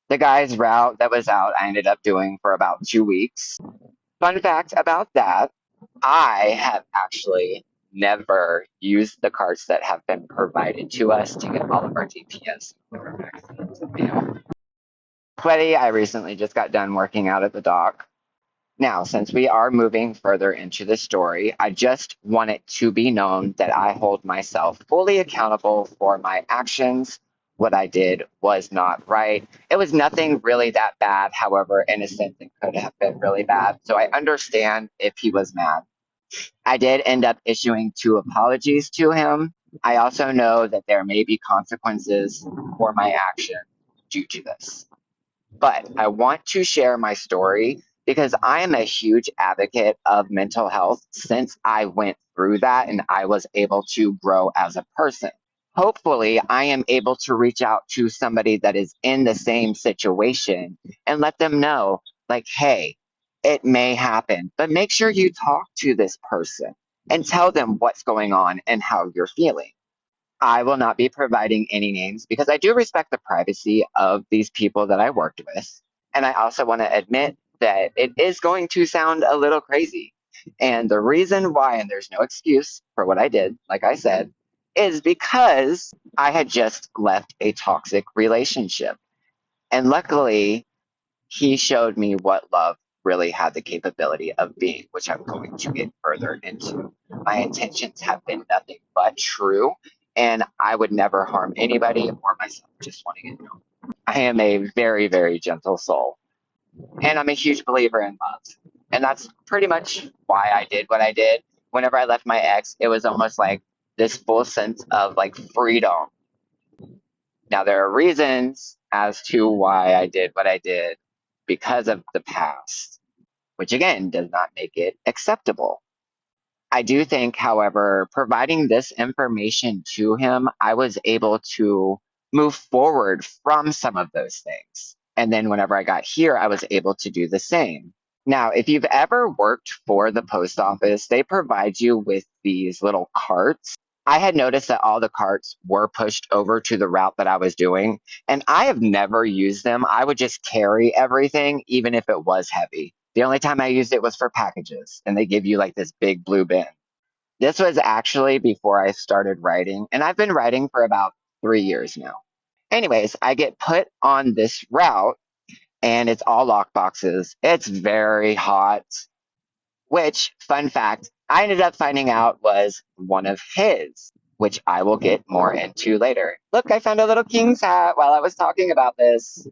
The guy's route that was out, I ended up doing for about 2 weeks. Fun fact about that, I have actually never used the carts that have been provided to us to get all of our DPS vaccines and mail. Sweaty, I recently just got done working out at the dock. Now, since we are moving further into the story, I just want it to be known that I hold myself fully accountable for my actions. What I did was not right. It was nothing really that bad, however, in a sense, it could have been really bad. So I understand if he was mad. I did end up issuing two apologies to him. I also know that there may be consequences for my action due to this. But I want to share my story because I am a huge advocate of mental health since I went through that and I was able to grow as a person. Hopefully, I am able to reach out to somebody that is in the same situation and let them know, like, hey, it may happen, but make sure you talk to this person and tell them what's going on and how you're feeling. I will not be providing any names because I do respect the privacy of these people that I worked with. And I also want to admit that it is going to sound a little crazy. And the reason why, and there's no excuse for what I did, like I said, is because I had just left a toxic relationship. And luckily, he showed me what love really had the capability of being, which I'm going to get further into. My intentions have been nothing but true, and I would never harm anybody or myself, just wanting it known. I am a very, very gentle soul, and I'm a huge believer in love. And that's pretty much why I did what I did. Whenever I left my ex, it was almost like this full sense of like freedom. Now, there are reasons as to why I did what I did because of the past, which again does not make it acceptable. I do think, however, providing this information to him, I was able to move forward from some of those things. And then whenever I got here, I was able to do the same. Now, if you've ever worked for the post office, they provide you with these little carts. I had noticed that all the carts were pushed over to the route that I was doing, and I have never used them. I would just carry everything, even if it was heavy. The only time I used it was for packages, and they give you like this big blue bin. This was actually before I started writing, and I've been writing for about 3 years now. Anyways, I get put on this route and it's all lock boxes. It's very hot, which, fun fact, I ended up finding out was one of his, which I will get more into later. Look, I found a little king's hat while I was talking about this.